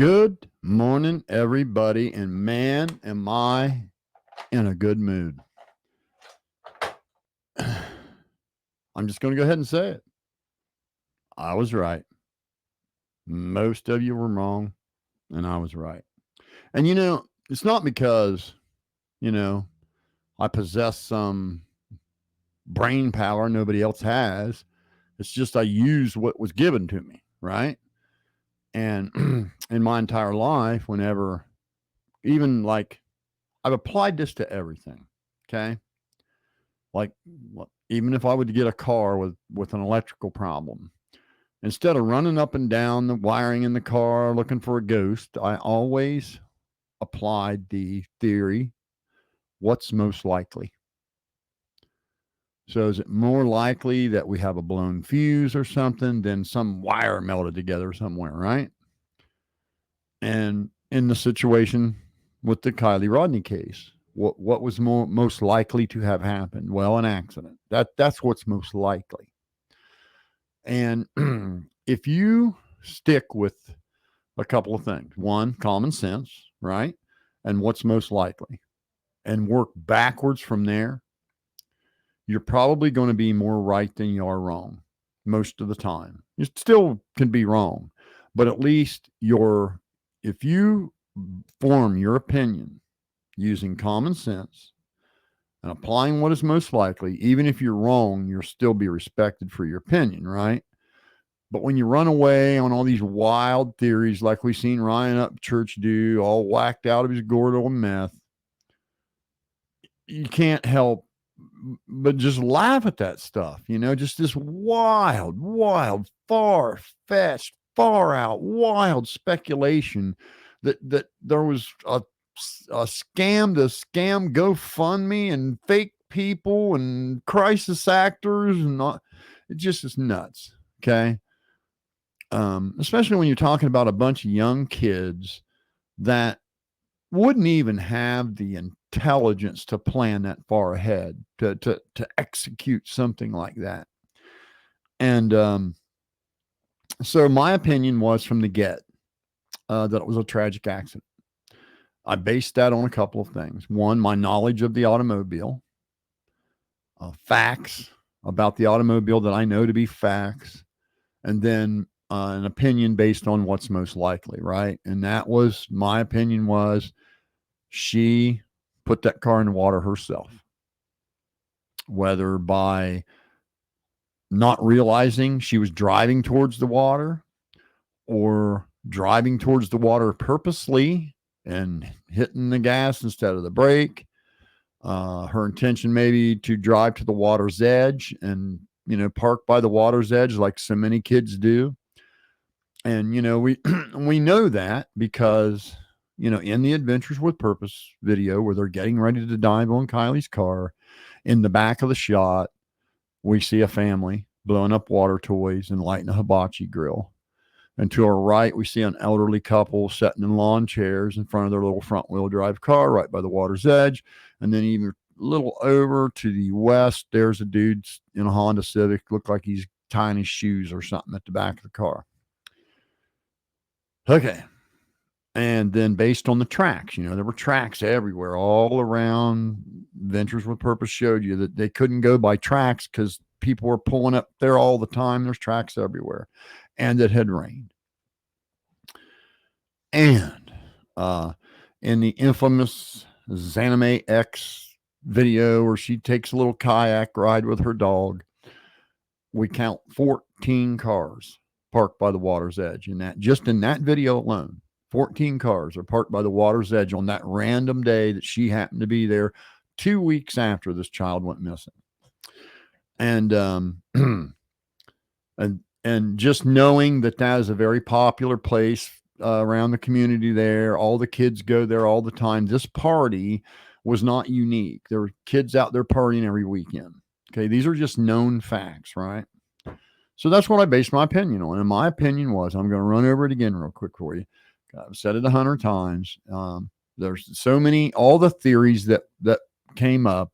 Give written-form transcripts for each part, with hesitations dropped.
Good morning, everybody. And man, am I in a good mood. I'm just going to go ahead and say it. I was right. Most of you were wrong, and I was right. And it's not because, you know, I possess some brain power nobody else has. It's just I used what was given to me, right? And in my entire life, whenever, even like, I've applied this to everything. Okay. Like, even if I would get a car with an electrical problem, instead of running up and down the wiring in the car looking for a ghost, I always applied the theory, what's most likely? So is it more likely that we have a blown fuse or something than some wire melted together somewhere, right? And in the situation with the Kylie Rodney case, what was most likely to have happened? Well, an accident. That's what's most likely. And if you stick with a couple of things, one, common sense, right? And what's most likely, and work backwards from there, you're probably going to be more right than you are wrong most of the time. You still can be wrong, but at least if you form your opinion using common sense and applying what is most likely, even if you're wrong, you'll still be respected for your opinion, right? But when you run away on all these wild theories, like we've seen Ryan Upchurch do, all whacked out of his Gordo and meth, you can't help but just laugh at that stuff, just this wild, far fetched, far out, wild speculation that there was a scam to scam GoFundMe and fake people and crisis actors and all. It just is nuts. Okay. Especially when you're talking about a bunch of young kids that wouldn't even have the intelligence to plan that far ahead to execute something like that. And so my opinion was from the get that it was a tragic accident. I based that on a couple of things. One, my knowledge of the automobile, facts about the automobile that I know to be facts, and then an opinion based on what's most likely, right? And that was, my opinion was, she put that car in the water herself, whether by not realizing she was driving towards the water or driving towards the water purposely and hitting the gas instead of the brake. Her intention maybe to drive to the water's edge and, park by the water's edge like so many kids do. And, we know that because, in the Adventures with Purpose video where they're getting ready to dive on Kylie's car, in the back of the shot, we see a family blowing up water toys and lighting a hibachi grill. And to our right, we see an elderly couple sitting in lawn chairs in front of their little front wheel drive car right by the water's edge. And then even a little over to the west, there's a dude in a Honda Civic, looked like he's tying his shoes or something at the back of the car. Okay. And then based on the tracks, there were tracks everywhere, all around. Ventures with Purpose showed you that they couldn't go by tracks because people were pulling up there all the time. There's tracks everywhere. And it had rained. And in the infamous Zanime X video where she takes a little kayak ride with her dog, we count 14 cars parked by the water's edge. Just in that video alone, 14 cars are parked by the water's edge on that random day that she happened to be there 2 weeks after this child went missing. And and just knowing that is a very popular place around the community there. All the kids go there all the time. This party was not unique. There were kids out there partying every weekend. Okay, these are just known facts, right? So that's what I based my opinion on. And my opinion was, I'm going to run over it again real quick for you. I've said it 100 times. There's so many, all the theories that came up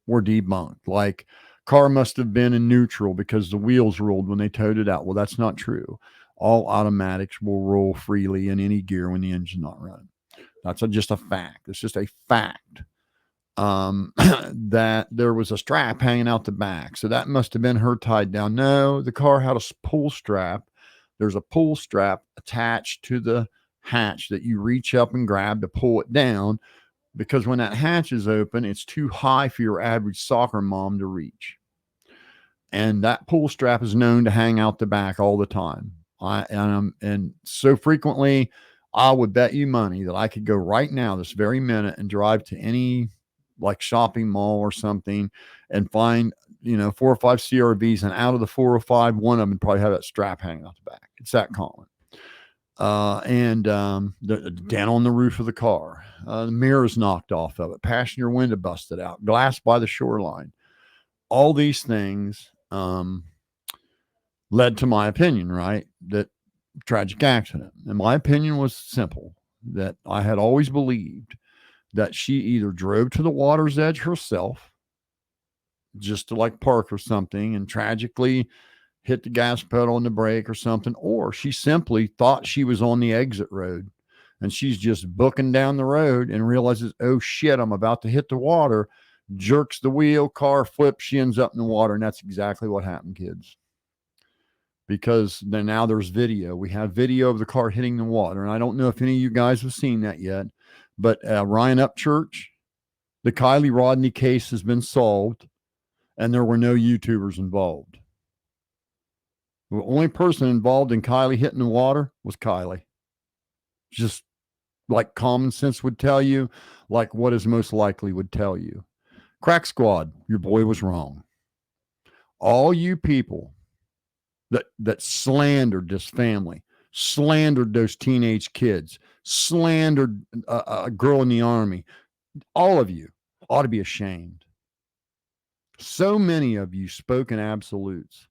were debunked. Like, car must have been in neutral because the wheels rolled when they towed it out. Well, that's not true. All automatics will roll freely in any gear when the engine's not running. That's just a fact. It's just a fact. That there was a strap hanging out the back. So that must have been her tied down. No, the car had a pull strap. There's a pull strap attached to the hatch that you reach up and grab to pull it down, because when that hatch is open, it's too high for your average soccer mom to reach. And that pull strap is known to hang out the back all the time. And so frequently, I would bet you money that I could go right now, this very minute, and drive to any like shopping mall or something and find, 4 or 5 CRVs, and out of the 4 or 5, one of them would probably have that strap hanging out the back. It's that common. And the dent on the roof of the car, the mirrors knocked off of it, passenger window busted out, glass by the shoreline. All these things led to my opinion, right? That tragic accident. And my opinion was simple, that I had always believed that she either drove to the water's edge herself just to like park or something and tragically hit the gas pedal and the brake or something, or she simply thought she was on the exit road and she's just booking down the road and realizes, oh shit, I'm about to hit the water, jerks the wheel, car flips, she ends up in the water. And that's exactly what happened, kids. Because then now there's video. We have video of the car hitting the water. And I don't know if any of you guys have seen that yet, but Ryan Upchurch, the Kylie Rodney case has been solved and there were no YouTubers involved. The only person involved in Kylie hitting the water was Kylie. Just like common sense would tell you, like what is most likely would tell you. Crack Squad, your boy was wrong. All you people that slandered this family, slandered those teenage kids, slandered a girl in the Army, all of you ought to be ashamed. So many of you spoke in absolutes,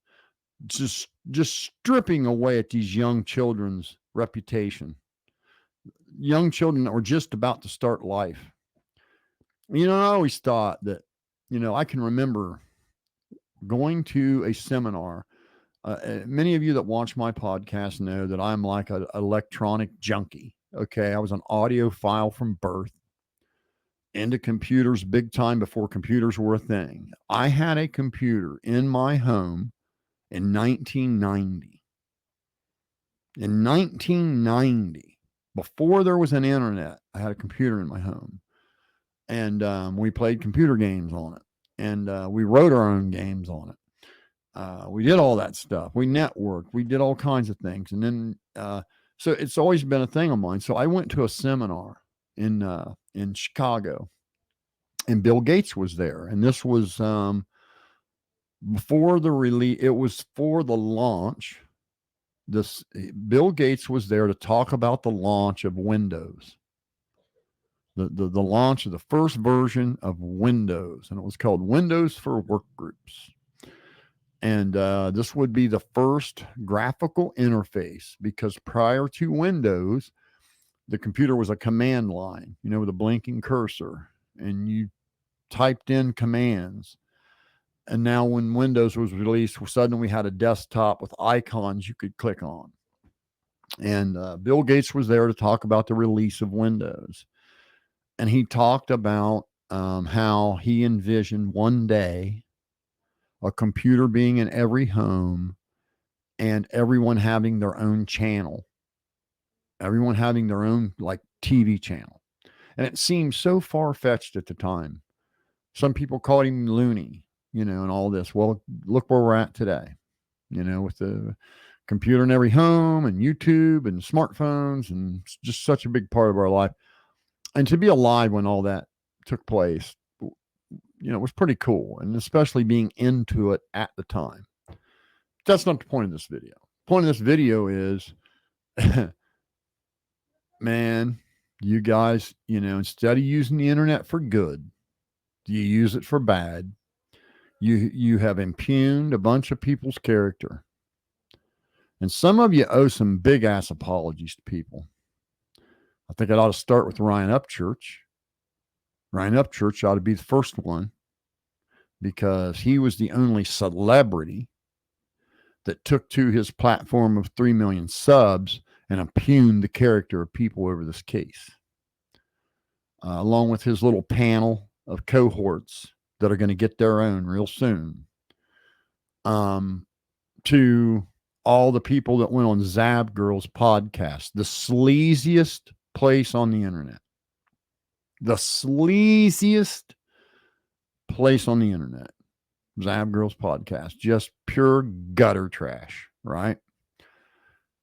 just stripping away at these young children's reputation. Young children that were just about to start life. I always thought that, I can remember going to a seminar. Many of you that watch my podcast know that I'm like an electronic junkie. Okay. I was an audiophile from birth, into computers big time before computers were a thing. I had a computer in my home in 1990. In 1990, before there was an internet, I had a computer in my home. And we played computer games on it. And we wrote our own games on it. We did all that stuff. We networked. We did all kinds of things. And then, so it's always been a thing of mine. So I went to a seminar in Chicago, and Bill Gates was there. And this was before the release. It was for the launch. Bill Gates was there to talk about the launch of Windows. The launch of the first version of Windows, and it was called Windows for Workgroups. And this would be the first graphical interface, because prior to Windows, the computer was a command line, with a blinking cursor, and you typed in commands. And now when Windows was released, suddenly we had a desktop with icons you could click on. And Bill Gates was there to talk about the release of Windows. And he talked about how he envisioned one day a computer being in every home and everyone having their own channel, everyone having their own like TV channel. And it seemed so far-fetched at the time. Some people called him loony, and all this. Well, look where we're at today, with the computer in every home and YouTube and smartphones, and it's just such a big part of our life. And to be alive when all that took place, it was pretty cool. And especially being into it at the time. That's not the point of this video. The point of this video is, man, you guys, instead of using the internet for good, you use it for bad. You have impugned a bunch of people's character. And some of you owe some big ass apologies to people. I think it ought to start with Ryan Upchurch. Ryan Upchurch ought to be the first one, because he was the only celebrity that took to his platform of 3 million subs and impugned the character of people over this case, along with his little panel of cohorts that are going to get their own real soon. To all the people that went on Zab Girl's podcast, the sleaziest place on the internet. The sleaziest place on the internet. Zab Girl's podcast. Just pure gutter trash, right?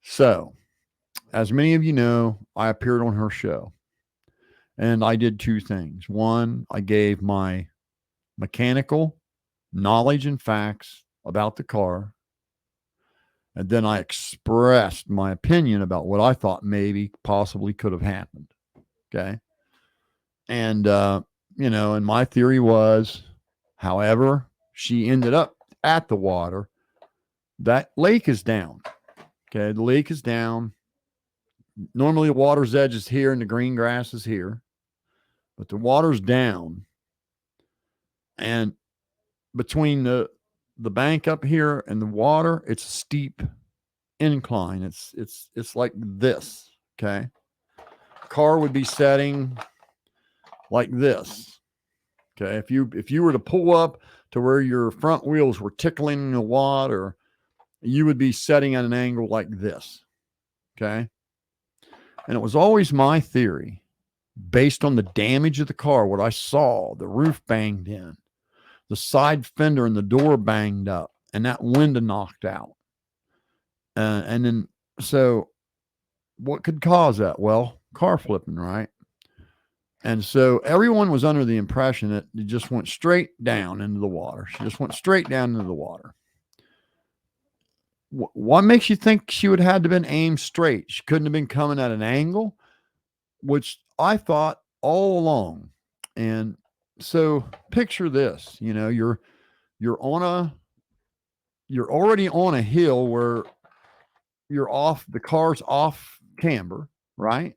So, as many of you know, I appeared on her show. And I did two things. One, I gave my mechanical knowledge and facts about the car. And then I expressed my opinion about what I thought maybe possibly could have happened. Okay. And, and my theory was, however, she ended up at the water, that lake is down. Okay. The lake is down. Normally the water's edge is here and the green grass is here, but the water's down. And between the bank up here and the water, it's a steep incline. It's like this. Okay. Car would be setting like this. Okay. If you were to pull up to where your front wheels were tickling the water, you would be setting at an angle like this. Okay. And it was always my theory, based on the damage of the car, what I saw, the roof banged in, the side fender and the door banged up, and that window knocked out. And then, so what could cause that? Well, car flipping, right? And so everyone was under the impression that it just went straight down into the water. She just went straight down into the water. What makes you think she would have had to been aimed straight? She couldn't have been coming at an angle, which I thought all along. And so picture this, you're already on a hill where the car's off camber, right?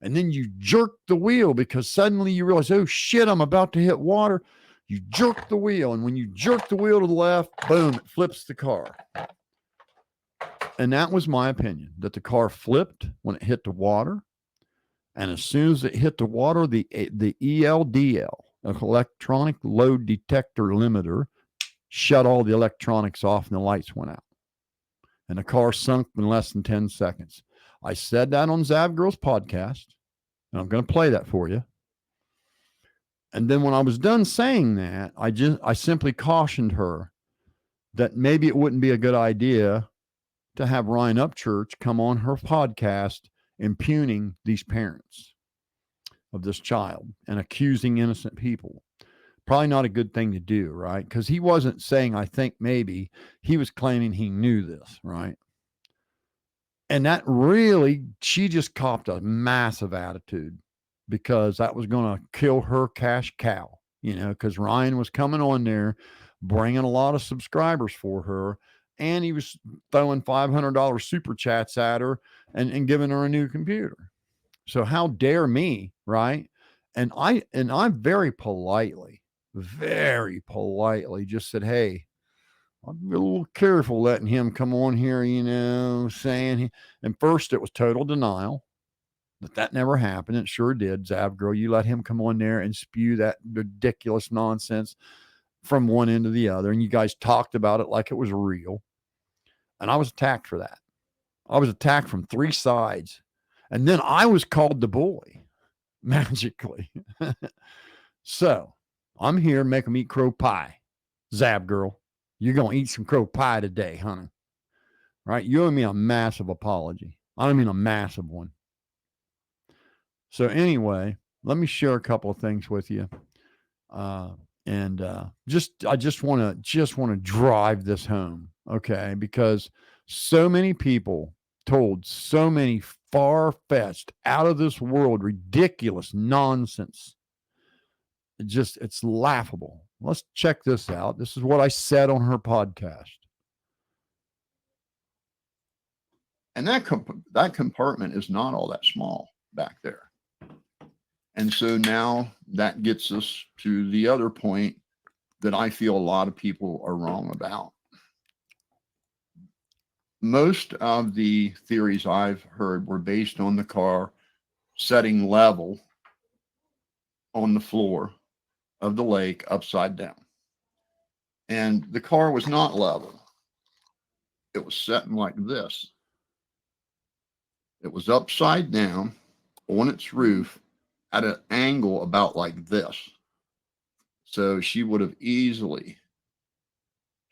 And then you jerk the wheel because suddenly you realize, oh shit, I'm about to hit water. You jerk the wheel. And when you jerk the wheel to the left, boom, it flips the car. And that was my opinion, that the car flipped when it hit the water. And as soon as it hit the water, the ELDL, electronic load detector limiter, shut all the electronics off and the lights went out. And the car sunk in less than 10 seconds. I said that on Zab Girl's podcast, and I'm going to play that for you. And then when I was done saying that, I simply cautioned her that maybe it wouldn't be a good idea to have Ryan Upchurch come on her podcast impugning these parents of this child and accusing innocent people. Probably not a good thing to do, right? Because he wasn't saying, I think maybe, he was claiming he knew this, right? And that really, she just copped a massive attitude because that was going to kill her cash cow, because Ryan was coming on there, bringing a lot of subscribers for her. And he was throwing $500 super chats at her and giving her a new computer. So how dare me, right? And I very politely just said, hey, I'll be a little careful letting him come on here, saying and first it was total denial that never happened. It sure did. Zab Girl, you let him come on there and spew that ridiculous nonsense from one end to the other. And you guys talked about it like it was real. And I was attacked for that. I was attacked from three sides. And then I was called the bully magically. So I'm here to make them eat crow pie. Zab Girl, you're going to eat some crow pie today, honey. Right? You owe me a massive apology. I mean a massive one. So anyway, let me share a couple of things with you. I just want to drive this home, okay? Because so many people told so many far-fetched, out of this world, ridiculous nonsense. It's laughable. Let's check this out. This is what I said on her podcast. And that compartment is not all that small back there. And so now that gets us to the other point that I feel a lot of people are wrong about. most of the theories I've heard were based on the car setting level on the floor of the lake upside down. And the car was not level. It was setting like this. It was upside down on its roof at an angle about like this. So she would have easily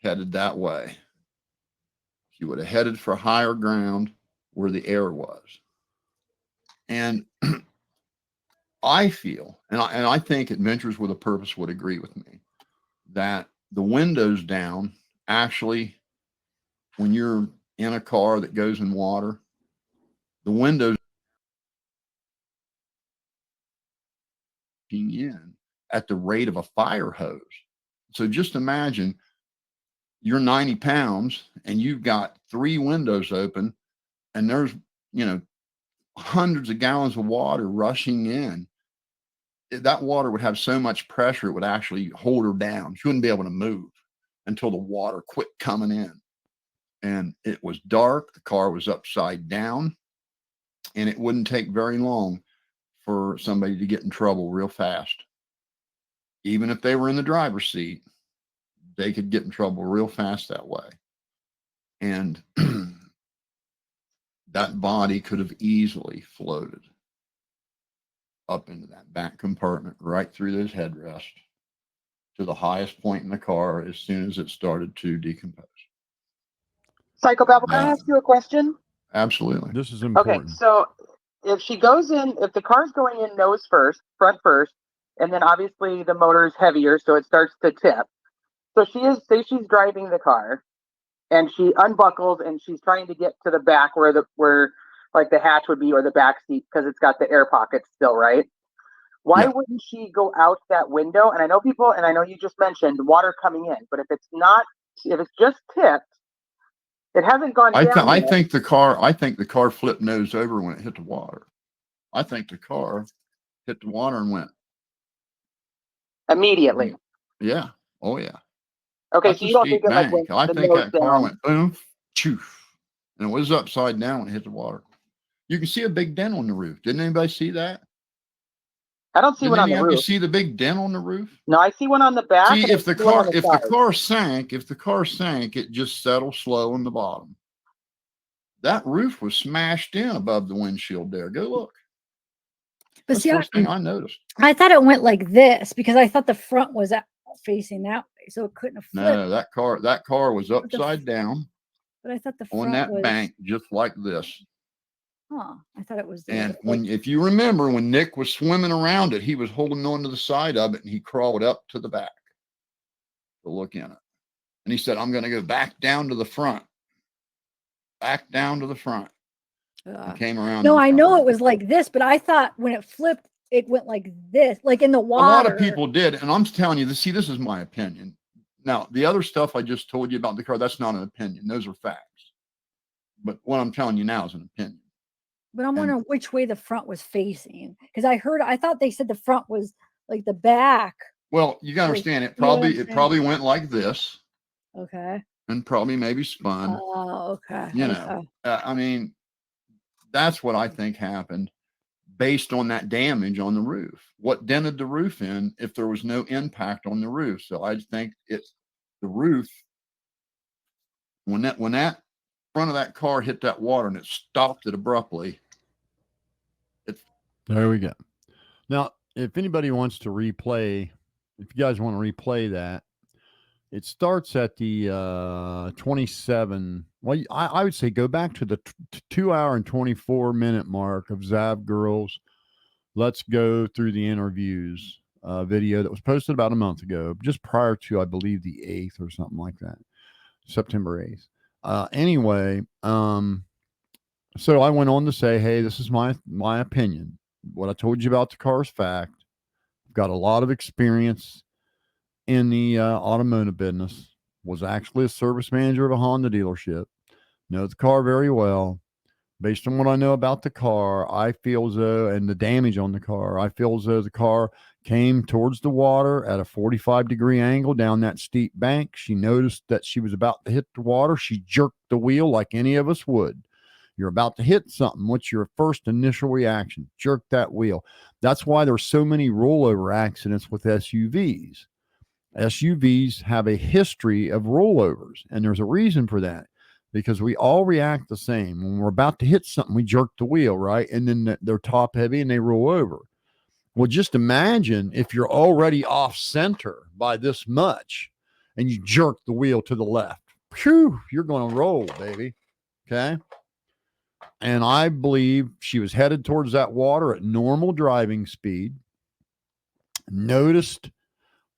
headed that way. She would have headed for higher ground where the air was. And I feel, and I think Adventures with a Purpose would agree with me, that the windows down actually, when you're in a car that goes in water, the windows in at the rate of a fire hose. So just imagine you're 90 pounds and you've got 3 windows open and there's, you know, hundreds of gallons of water rushing in. That water would have so much pressure, it would actually hold her down. She wouldn't be able to move until the water quit coming in. And it was dark. The car was upside down, and it wouldn't take very long for somebody to get in trouble real fast. Even if they were in the driver's seat, they could get in trouble real fast that way. And that body could have easily floated up into that back compartment, right through those headrests to the highest point in the car as soon as it started to decompose. Psychobabble, can I ask you a question? Absolutely. This is important. Okay, so if she goes in, if the car's going in nose first, front first, and then obviously the motor is heavier, so it starts to tip. So say she's driving the car, and she unbuckles and she's trying to get to the back where like the hatch would be, or the back seat, because it's got the air pockets still, right? Why wouldn't she go out that window? And I know you just mentioned water coming in, but if it's just tipped, it hasn't gone down. I think the car flipped nose over when it hit the water. I think the car hit the water and went immediately. Yeah. Oh yeah. Okay, That's so you don't think it like went I think that car went boom, choof, and it was upside down when it hit the water. You can see a big dent on the roof. Didn't anybody see that? I don't see one on the roof. You see the big dent on the roof? No, I see one on the back. See, if the car sank, it just settled slow on the bottom. That roof was smashed in above the windshield there. Go look. But that's the first thing I noticed. I thought it went like this because I thought the front was facing that way, so it couldn't have flipped. No, that car was upside down. But I thought the front on that bank just like this. Huh. I thought it was. And if you remember, when Nick was swimming around it, he was holding on to the side of it and he crawled up to the back to look in it. And he said, I'm going to go back down to the front. Back down to the front. Came around. No, I know it was like this, but I thought when it flipped, it went like this, like in the water. A lot of people did. And I'm telling you, this is my opinion. Now, the other stuff I just told you about the car, that's not an opinion. Those are facts. But what I'm telling you now is an opinion. But I'm wondering which way the front was facing. Because I thought they said the front was like the back. Well, you got to understand, it probably went like this. Okay. And probably maybe spun. Oh, okay. You know, I mean, that's what I think happened based on that damage on the roof. What dented the roof in if there was no impact on the roof? So I think it's the roof. When that front of that car hit that water and it stopped it abruptly. There we go. Now, if anybody wants to replay, if you guys want to replay that, it starts at the 27. Well, I would say go back to the 2 hour and 24-minute mark of Zav Girls. Let's go through the interviews video that was posted about a month ago, just prior to, I believe, the 8th or something like that, September 8th. Anyway, so I went on to say, hey, this is my opinion. What I told you about the car is fact. I've got a lot of experience in the automotive business. Was actually a service manager of a Honda dealership. Know the car very well. Based on what I know about the car, I feel as though, and the damage on the car, I feel as though the car came towards the water at a 45-degree angle down that steep bank. She noticed that she was about to hit the water. She jerked the wheel like any of us would. You're about to hit something. What's your first initial reaction? Jerk that wheel. That's why there's so many rollover accidents with SUVs. SUVs have a history of rollovers, and there's a reason for that because we all react the same. When we're about to hit something, we jerk the wheel, right? And then they're top heavy and they roll over. Well, just imagine if you're already off center by this much and you jerk the wheel to the left. Phew, you're going to roll, baby. Okay. And I believe she was headed towards that water at normal driving speed, noticed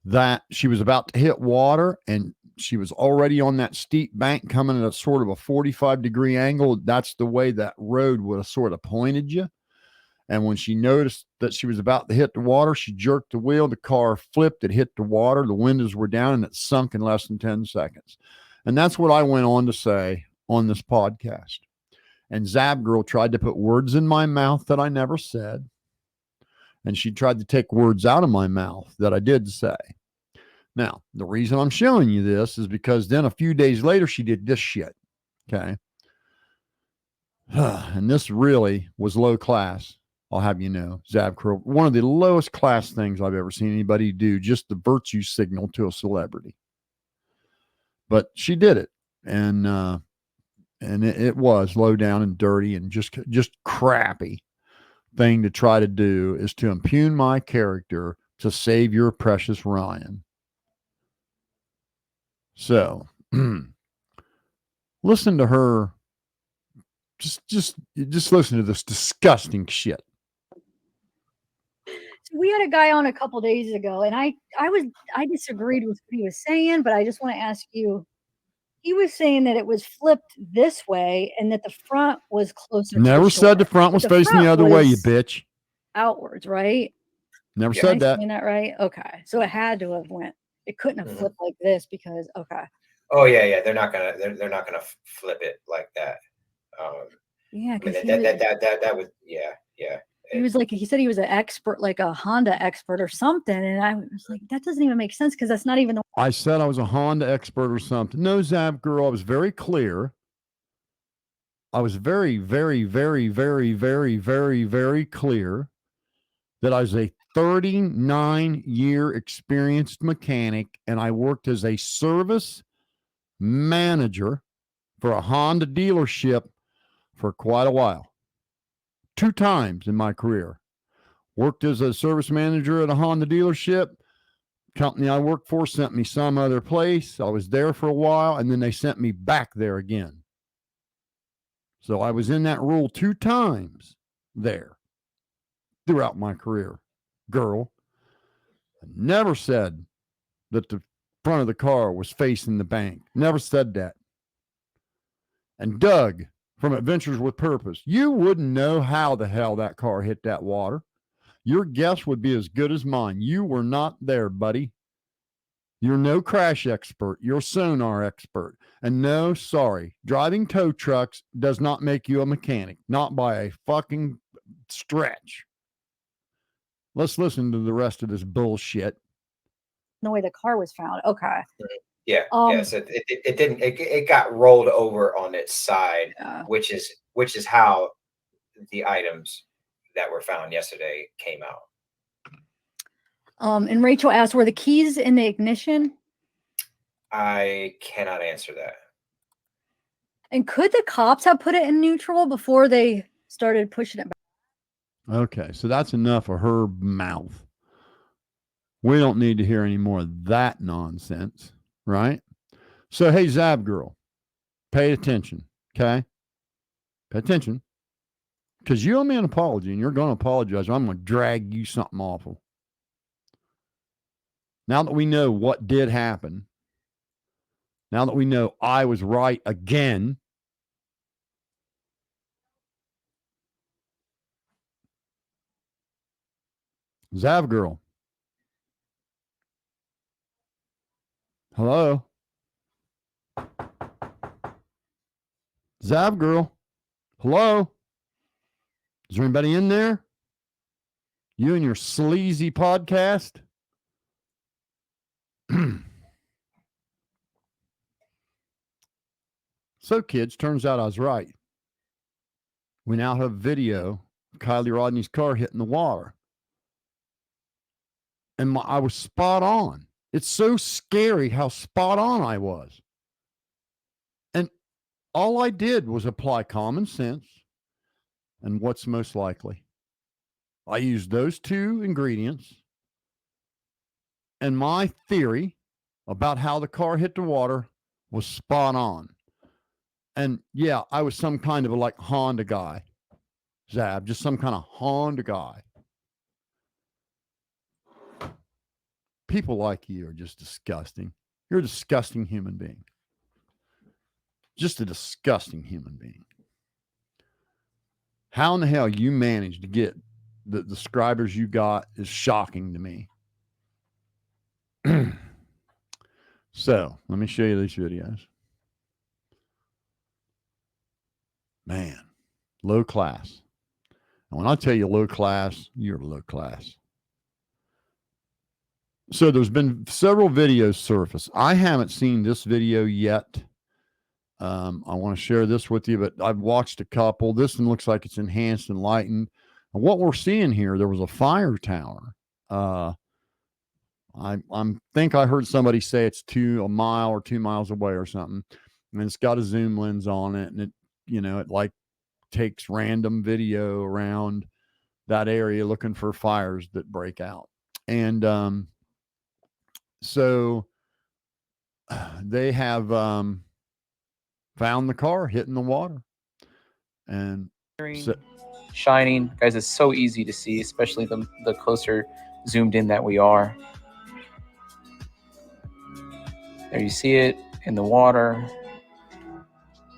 that she was about to hit water and she was already on that steep bank coming at a sort of a 45-degree angle. That's the way that road would have sort of pointed you. And when she noticed that she was about to hit the water, she jerked the wheel. The car flipped. It hit the water. The windows were down and it sunk in less than 10 seconds. And that's what I went on to say on this podcast. And Zab Girl tried to put words in my mouth that I never said. And she tried to take words out of my mouth that I did say. Now, the reason I'm showing you this is because then a few days later, she did this shit. Okay. And this really was low class. I'll have you know, Zab Curl, one of the lowest class things I've ever seen anybody do, just the virtue signal to a celebrity. But she did it. And it was low down and dirty and just crappy thing to try to do is to impugn my character to save your precious Ryan. So listen to her. Just listen to this disgusting shit. We had a guy on a couple days ago, and I disagreed with what he was saying, but I just want to ask you. He was saying that it was flipped this way, and that the front was closer. Never to the said the front was facing the other way, you bitch. Outwards, right? Never said that. That right? Okay, so it had to have went. It couldn't have flipped like this because okay. Oh yeah. They're not gonna flip it like that. Yeah, because that was yeah. He was like, he said he was an expert, like a Honda expert or something. And I was like, that doesn't even make sense because that's not even. I said I was a Honda expert or something. No, Zab Girl, I was very clear. I was very, very, very, very, very, very, very clear that I was a 39-year experienced mechanic and I worked as a service manager for a Honda dealership for quite a while. 2 times in my career. Worked as a service manager at a Honda dealership. Company I worked for sent me some other place. I was there for a while, and then they sent me back there again. So I was in that role 2 times there throughout my career. Girl, I never said that the front of the car was facing the bank. Never said that. And Doug from Adventures with Purpose, you wouldn't know how the hell that car hit that water. Your guess would be as good as mine. You were not there, buddy. You're no crash expert. You're a sonar expert. And no, sorry, driving tow trucks does not make you a mechanic, not by a fucking stretch. Let's listen to the rest of this bullshit. The way the car was found. Okay. Yeah. So it didn't. It got rolled over on its side, which is how the items that were found yesterday came out. And Rachel asked, were the keys in the ignition? I cannot answer that. And could the cops have put it in neutral before they started pushing it back? Okay, so that's enough of her mouth. We don't need to hear any more of that nonsense, right? So, hey, Zab Girl, pay attention, okay? Pay attention. Because you owe me an apology, and you're going to apologize. I'm going to drag you something awful. Now that we know what did happen, now that we know I was right again, Zav Girl. Hello? Zav Girl. Hello? Is there anybody in there? You and your sleazy podcast? So, kids, turns out I was right. We now have video of Kylie Rodney's car hitting the water. And I was spot on. It's so scary how spot on I was. And all I did was apply common sense. And what's most likely? I used those two ingredients. And my theory about how the car hit the water was spot on. And yeah, I was some kind of a like Honda guy. Zab, just some kind of Honda guy. People like you are just disgusting. You're a disgusting human being. Just a disgusting human being. How in the hell you managed to get the subscribers you got is shocking to me. So let me show you these videos. Man, low class. And when I tell you low class, you're low class. So there's been several videos surface. I haven't seen this video yet. I want to share this with you, but I've watched a couple. This one looks like it's enhanced and lightened. And what we're seeing here, there was a fire tower. I think I heard somebody say it's a mile or 2 miles away or something. And it's got a zoom lens on it, and it like takes random video around that area looking for fires that break out. And so they have found the car hitting the water. And shining, guys, it's so easy to see, especially the closer zoomed in that we are. There you see it in the water,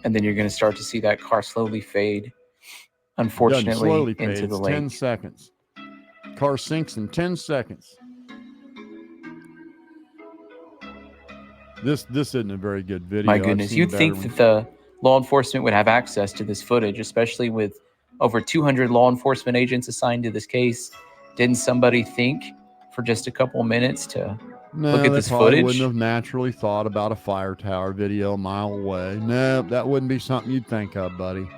and then you're going to start to see that car slowly fade, unfortunately, into the lake. 10 seconds. Car sinks in 10 seconds. This isn't a very good video. My goodness, you'd think that the law enforcement would have access to this footage, especially with over 200 law enforcement agents assigned to this case. Didn't somebody think for just a couple of minutes to look at this footage? Wouldn't have naturally thought about a fire tower video a mile away. No, that wouldn't be something you'd think of, buddy.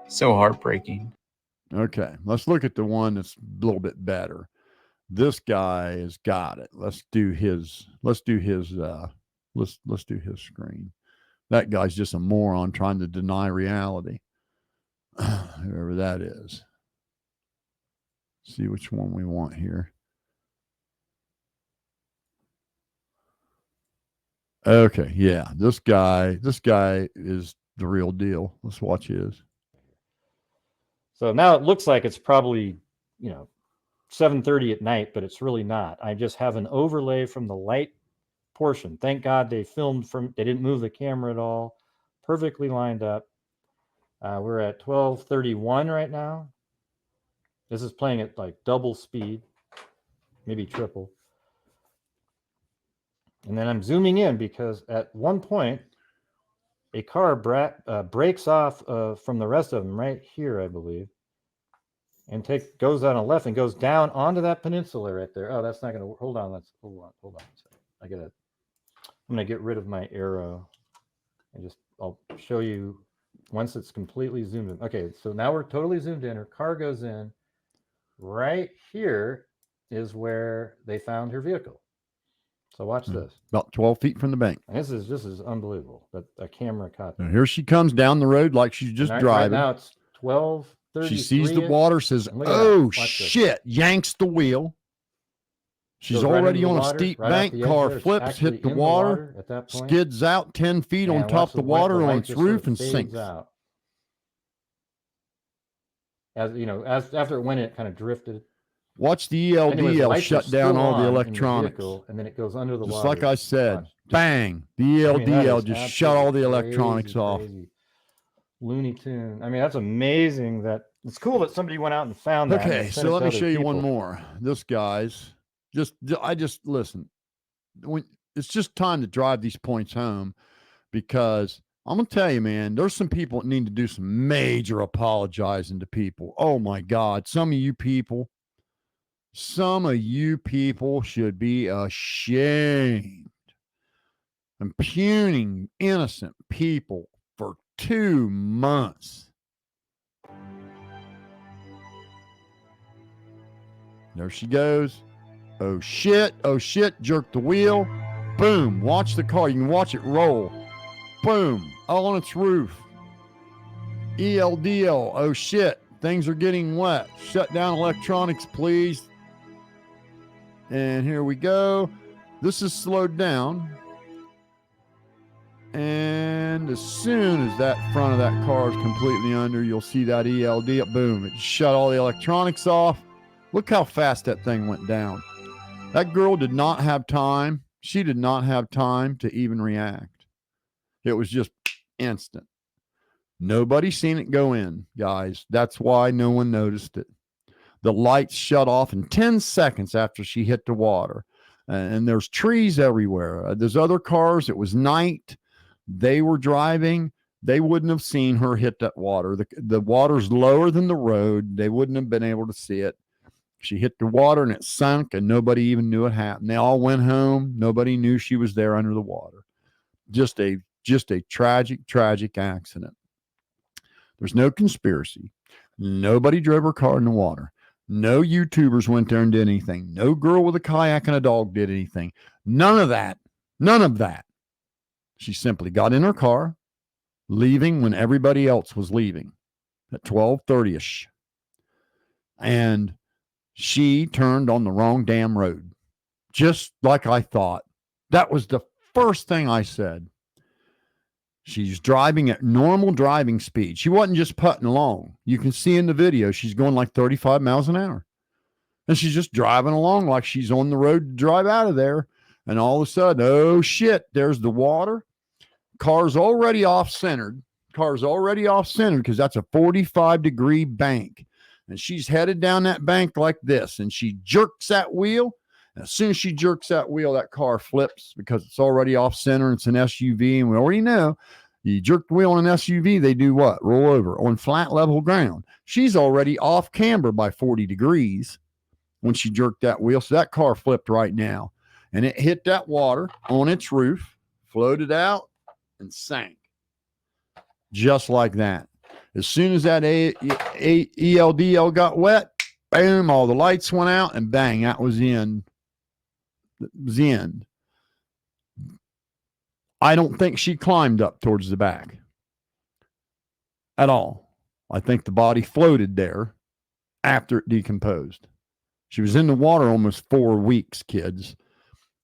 So heartbreaking. Okay, let's look at the one that's a little bit better. This guy has got it. Let's do his screen. That guy's just a moron trying to deny reality. Whoever that is. See which one we want here. Okay, yeah. This guy is the real deal. Let's watch his. So now it looks like it's probably, 7:30 at night, but it's really not. I just have an overlay from the light portion. Thank God they didn't move the camera at all. Perfectly lined up. We're at 12:31 right now. This is playing at like double speed, maybe triple. And then I'm zooming in because at one point, a car breaks off from the rest of them right here, I believe, and goes on a left and goes down onto that peninsula right there. Oh, that's not going to hold on. Hold on a second. I'm going to get rid of my arrow and I'll show you once it's completely zoomed in. Okay, so now we're totally zoomed in. Her car goes in. Right here is where they found her vehicle. So watch this. About 12 feet from the bank. And this is unbelievable that a camera caught that. Now here she comes down the road like she's just driving. Right now it's 12:33. She sees the water, says, "Oh shit!" Yanks the wheel. She's already on a steep bank. Car flips, hit the water, at that point, skids out 10 feet on top of the water on its roof, and sinks. Out. As after it went, it kind of drifted. Watch the ELDL shut down all the electronics. And then it goes under the water. Just like I said, bang. The ELDL just shut all the electronics off. Looney Tune. I mean, that's amazing. It's cool that somebody went out and found that. Okay, so let me show you one more. This guy's listen. It's just time to drive these points home because I'm going to tell you, man, there's some people that need to do some major apologizing to people. Oh my God. Some of you people should be ashamed. Impugning innocent people for 2 months. There she goes. Oh shit, jerk the wheel. Boom, watch the car. You can watch it roll. Boom, all on its roof. ELDL, oh shit, things are getting wet. Shut down electronics, please. And here we go. This is slowed down. And as soon as that front of that car is completely under, you'll see that ELD, boom, it shut all the electronics off. Look how fast that thing went down. That girl did not have time. She did not have time to even react. It was just instant. Nobody seen it go in, guys. That's why no one noticed it. The lights shut off in 10 seconds after she hit the water. And there's trees everywhere. There's other cars. It was night. They were driving. They wouldn't have seen her hit that water. The water's lower than the road. They wouldn't have been able to see it. She hit the water and it sunk, and nobody even knew it happened. They all went home. Nobody knew she was there under the water. Just a tragic, tragic accident. There's no conspiracy. Nobody drove her car in the water. No YouTubers went there and did anything. No girl with a kayak and a dog did anything. None of that. None of that. She simply got in her car, leaving when everybody else was leaving at 12:30ish. And she turned on the wrong damn road, just like I thought. That was the first thing I said. She's driving at normal driving speed. She wasn't just putting along. You can see in the video, she's going like 35 miles an hour. And she's just driving along like she's on the road to drive out of there. And all of a sudden, oh shit, there's the water. Car's already off-centered. Because that's a 45-degree bank. And she's headed down that bank like this. And she jerks that wheel. And as soon as she jerks that wheel, that car flips because it's already off-center. It's an SUV. And we already know you jerk the wheel on an SUV, they do what? Roll over on flat, level ground. She's already off camber by 40 degrees when she jerked that wheel. So that car flipped right now. And it hit that water on its roof, floated out, and sank. Just like that. As soon as that ELDL got wet, boom, all the lights went out, and bang, that was the end. It was the end. I don't think she climbed up towards the back at all. I think the body floated there after it decomposed. She was in the water almost 4 weeks, kids.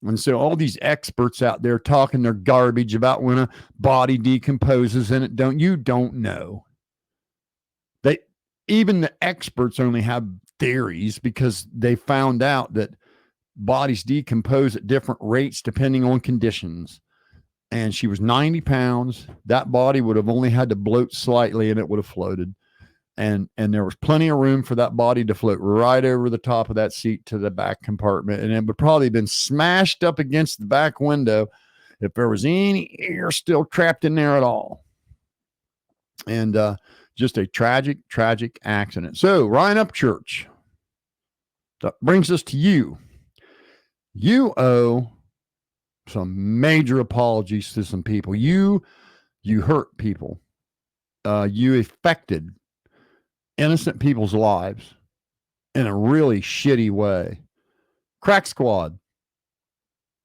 And so all these experts out there talking their garbage about when a body decomposes and you don't know. Even the experts only have theories because they found out that bodies decompose at different rates depending on conditions. And she was 90 pounds. That body would have only had to bloat slightly and it would have floated. And there was plenty of room for that body to float right over the top of that seat to the back compartment. And it would probably have been smashed up against the back window if there was any air still trapped in there at all. And just a tragic, tragic accident. So, Ryan Upchurch, that brings us to you. You owe some major apologies to some people. You hurt people. You affected innocent people's lives in a really shitty way. Crack Squad,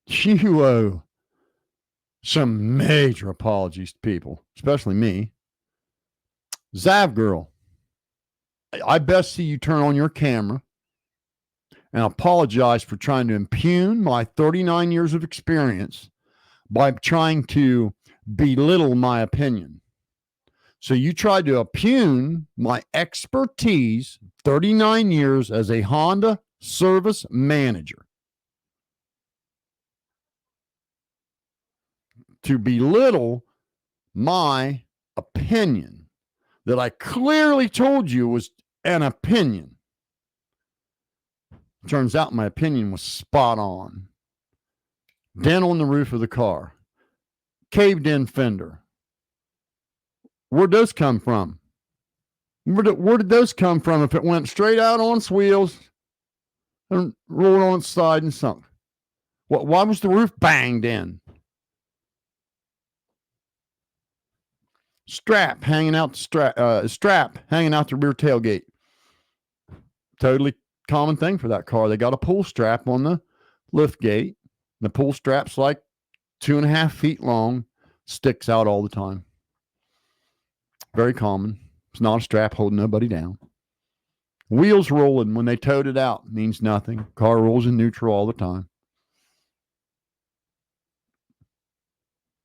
you owe some major apologies to people, especially me. Zav Girl, I best see you turn on your camera and apologize for trying to impugn my 39 years of experience by trying to belittle my opinion. So you tried to impugn my expertise, 39 years as a Honda service manager, to belittle my opinion that I clearly told you was an opinion. Turns out my opinion was spot on. Dent on the roof of the car, caved in fender, Where'd those come from? Where did those come from if it went straight out on its wheels and rolled on its side and sunk? Why was the roof banged in? Strap hanging out strap hanging out the rear tailgate. Totally common thing for that car. They got a pull strap on the lift gate. The pull strap's like 2.5 feet long, sticks out all the time. Very common. It's not a strap holding nobody down. Wheels rolling when they towed it out means nothing. Car rolls in neutral all the time.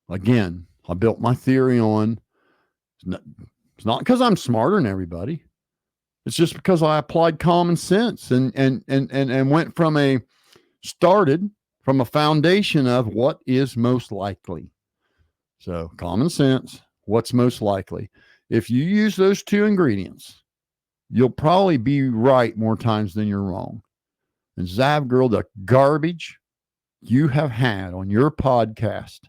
Again, I built my theory on it's not because I'm smarter than everybody. It's just because I applied common sense and went started from a foundation of what is most likely. So common sense, what's most likely. If you use those two ingredients, you'll probably be right more times than you're wrong. And Zav Girl, the garbage you have had on your podcast,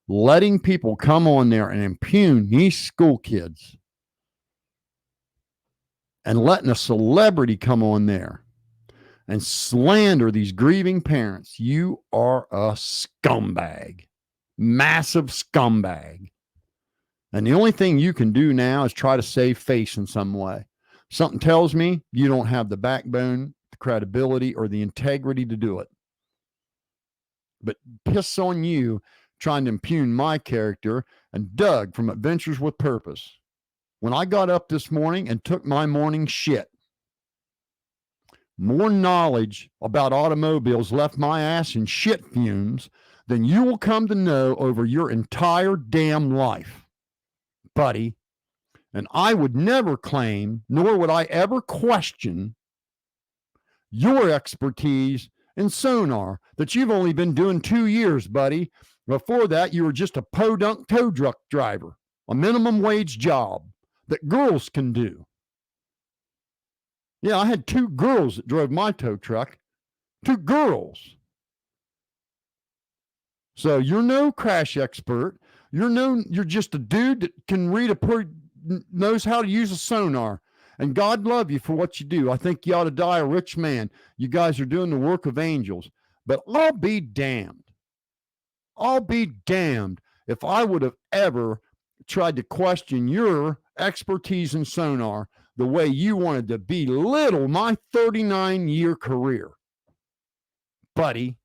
letting people come on there and impugn these school kids and letting a celebrity come on there and slander these grieving parents, you are a scumbag, massive scumbag. And the only thing you can do now is try to save face in some way. Something tells me you don't have the backbone, the credibility, or the integrity to do it. But piss on you trying to impugn my character and Doug from Adventures with Purpose. When I got up this morning and took my morning shit, more knowledge about automobiles left my ass in shit fumes than you will come to know over your entire damn life, buddy. And I would never claim, nor would I ever question your expertise in sonar that you've only been doing 2 years, buddy. Before that, you were just a podunk tow truck driver, a minimum wage job that girls can do. Yeah, I had 2 girls that drove my tow truck. 2 girls. So you're no crash expert. You're just a dude that can knows how to use a sonar. And God love you for what you do. I think you ought to die a rich man. You guys are doing the work of angels. But I'll be damned. I'll be damned if I would have ever tried to question your expertise in sonar the way you wanted to belittle my 39-year career. Buddy.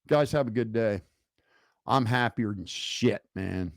Guys, have a good day. I'm happier than shit, man.